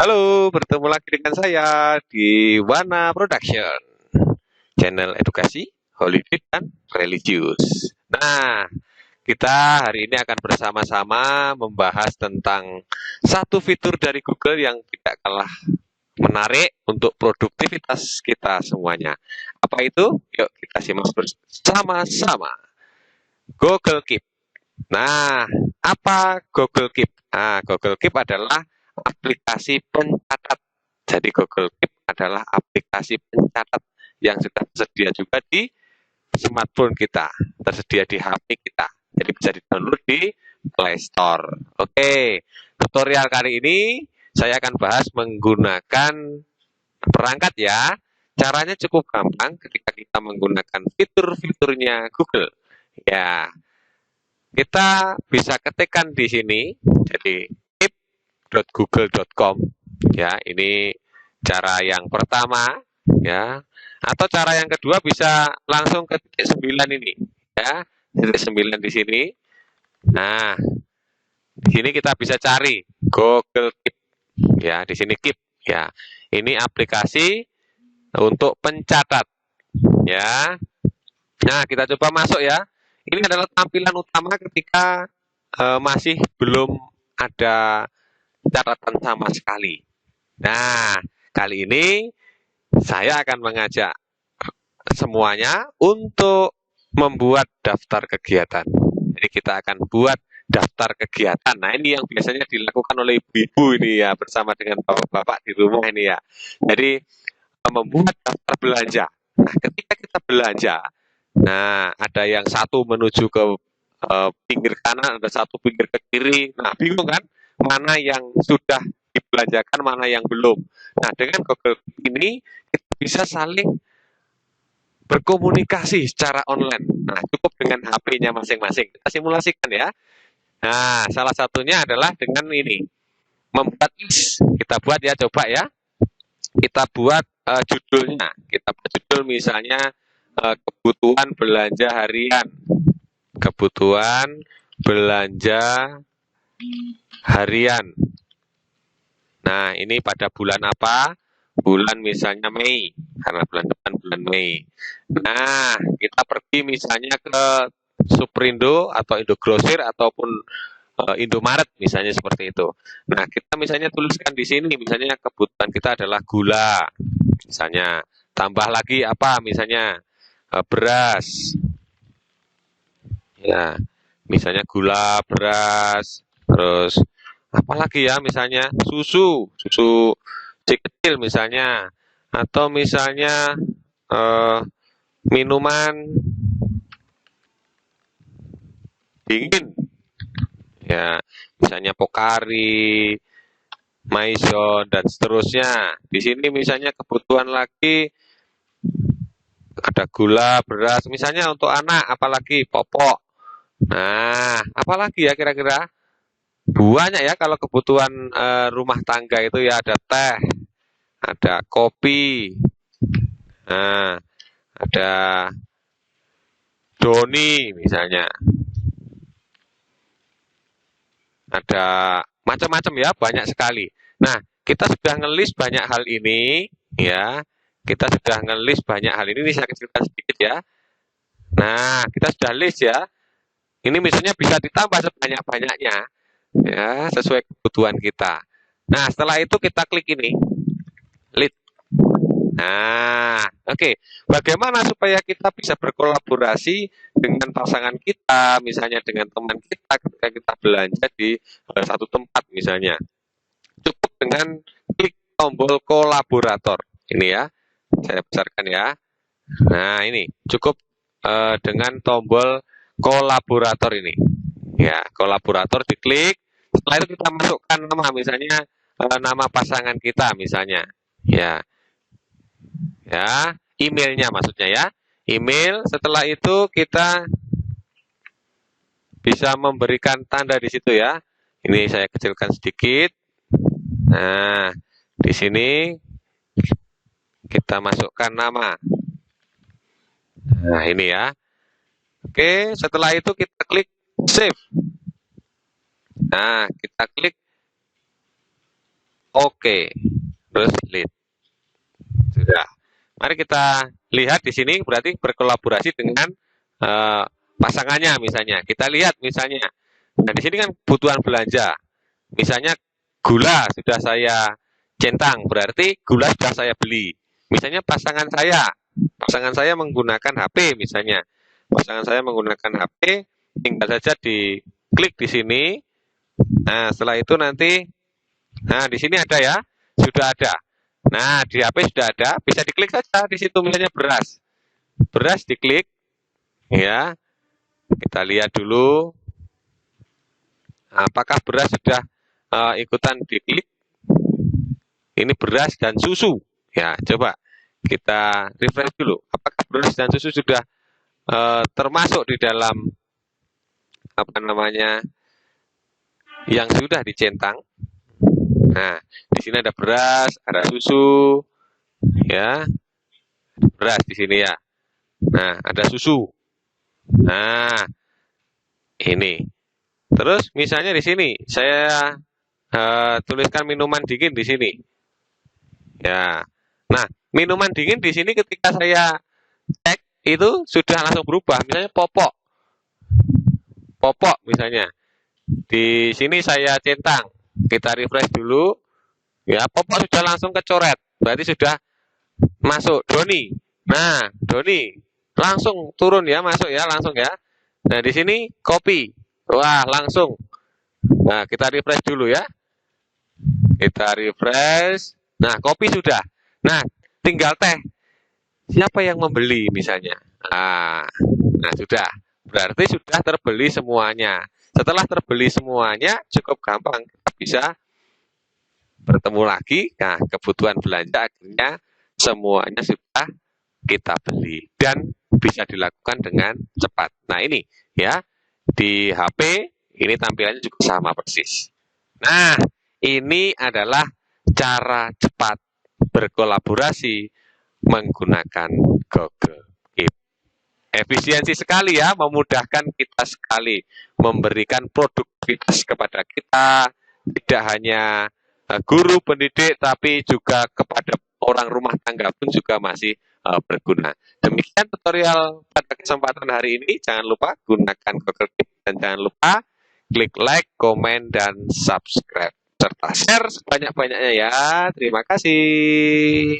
Halo, bertemu lagi dengan saya di Wana Production, channel edukasi, holiday, dan religius. Nah, kita hari ini akan bersama-sama membahas tentang satu fitur dari Google yang tidak kalah menarik untuk produktivitas kita semuanya. Apa itu? Yuk kita simak bersama-sama. Google Keep. Nah, apa Google Keep? Nah, Google Keep adalah aplikasi pencatat. Jadi Google Keep adalah aplikasi pencatat yang sudah tersedia juga di smartphone kita, tersedia di HP kita. Jadi bisa di-download di Play Store. Oke, tutorial kali ini saya akan bahas menggunakan perangkat ya. Caranya cukup gampang ketika kita menggunakan fitur-fiturnya Google. Ya, kita bisa ketikkan di sini, jadi keep.google.com ya, ini cara yang pertama ya. Atau cara yang kedua bisa langsung ke titik 9 ini ya, titik 9 di sini. Nah, di sini kita bisa cari Google Keep ya, di sini Keep ya. Ini aplikasi untuk pencatat ya. Nah, kita coba masuk ya. Ini adalah tampilan utama ketika masih belum ada catatan sama sekali. Nah, kali ini saya akan mengajak semuanya untuk membuat daftar kegiatan. Jadi kita akan buat daftar kegiatan. Nah, ini yang biasanya dilakukan oleh ibu-ibu ini ya, bersama dengan bapak-bapak di rumah ini ya. Jadi membuat daftar belanja. Nah, ketika kita belanja, nah ada yang satu menuju ke pinggir kanan, ada satu pinggir ke kiri. Nah, bingung kan? Mana yang sudah dibelanjakan, mana yang belum. Nah, dengan Google ini kita bisa saling berkomunikasi secara online. Nah, cukup dengan HP-nya masing-masing. Kita simulasikan ya. Nah, salah satunya adalah dengan ini, membuat list. Kita buat ya, coba ya. Kita buat judulnya. Kita buat judul misalnya kebutuhan belanja harian. Kebutuhan belanja harian. Nah, ini pada bulan apa? Bulan misalnya Mei, karena bulan depan bulan Mei. Nah, kita pergi misalnya ke Superindo atau Indogrosir ataupun Indomaret misalnya seperti itu. Nah, kita misalnya tuliskan di sini misalnya kebutuhan kita adalah gula. Misalnya tambah lagi apa? Misalnya beras. Ya, misalnya gula, beras, terus apalagi ya, misalnya susu si kecil misalnya, atau misalnya eh, minuman dingin, ya, misalnya Pocari, Maison dan seterusnya. Di sini misalnya kebutuhan lagi ada gula, beras, misalnya untuk anak, apalagi popok. Nah, apalagi ya kira-kira? Banyak ya kalau kebutuhan rumah tangga itu ya, ada teh, ada kopi, nah, ada doni misalnya, ada macam-macam ya, banyak sekali. Nah, kita sudah ngelis banyak hal ini ya, kita sudah ngelis banyak hal ini saya kecilkan sedikit ya. Nah, kita sudah list ya. Ini misalnya bisa ditambah sebanyak-banyaknya ya, sesuai kebutuhan kita. Nah, setelah itu kita klik ini, list. Nah, oke. Bagaimana supaya kita bisa berkolaborasi dengan pasangan kita, misalnya dengan teman kita ketika kita belanja di satu tempat misalnya. Cukup dengan klik tombol kolaborator. Ini ya, saya besarkan ya. Nah, ini cukup dengan tombol kolaborator ini. Ya, kolaborator diklik. Setelah itu kita masukkan nama, misalnya nama pasangan kita misalnya. Ya, emailnya maksudnya ya, email. Setelah itu kita bisa memberikan tanda di situ ya. Ini saya kecilkan sedikit. Nah, di sini kita masukkan nama. Nah, ini ya. Oke, setelah itu kita klik save. Nah, kita klik Oke. Terus lead. Sudah. Mari kita lihat di sini berarti berkolaborasi dengan pasangannya misalnya. Kita lihat misalnya. Nah, di sini kan kebutuhan belanja. Misalnya gula sudah saya centang, berarti gula sudah saya beli. Misalnya pasangan saya menggunakan HP misalnya. Pasangan saya menggunakan HP, tinggal saja diklik di sini. Nah, setelah itu nanti, nah di sini ada ya, sudah ada. Nah, di HP sudah ada, bisa diklik saja di situ misalnya beras. Beras diklik, ya. Kita lihat dulu apakah beras sudah ikutan diklik. Ini beras dan susu. Ya, coba kita refresh dulu. Apakah beras dan susu sudah termasuk di dalam apa namanya yang sudah dicentang? Nah, di sini ada beras, ada susu, ya, beras di sini ya. Nah, ada susu. Nah, ini. Terus misalnya di sini saya tuliskan minuman dingin di sini. Ya. Nah, minuman dingin di sini ketika saya cek itu sudah langsung berubah. Misalnya popok. Popok misalnya. Di sini saya centang. Kita refresh dulu. Ya, popok sudah langsung kecoret. Berarti sudah masuk Doni. Nah, Doni langsung turun ya, masuk ya, langsung ya. Nah, di sini kopi. Wah, langsung. Nah, kita refresh dulu ya. Kita refresh. Nah, kopi sudah. Nah, tinggal teh. Siapa yang membeli misalnya? Nah, sudah. Berarti sudah terbeli semuanya. Setelah terbeli semuanya, cukup gampang. Kita bisa bertemu lagi. Nah, kebutuhan belanja akhirnya semuanya sudah kita beli. Dan bisa dilakukan dengan cepat. Nah, ini ya. Di HP, ini tampilannya juga sama persis. Nah, ini adalah cara cepat berkolaborasi menggunakan Google Keep. Efisiensi sekali ya, memudahkan kita sekali, memberikan produktivitas kepada kita, tidak hanya guru pendidik, tapi juga kepada orang rumah tangga pun juga masih berguna. Demikian tutorial pada kesempatan hari ini. Jangan lupa gunakan Google Keep dan jangan lupa klik like, komen, dan subscribe serta share sebanyak-banyaknya ya. Terima kasih.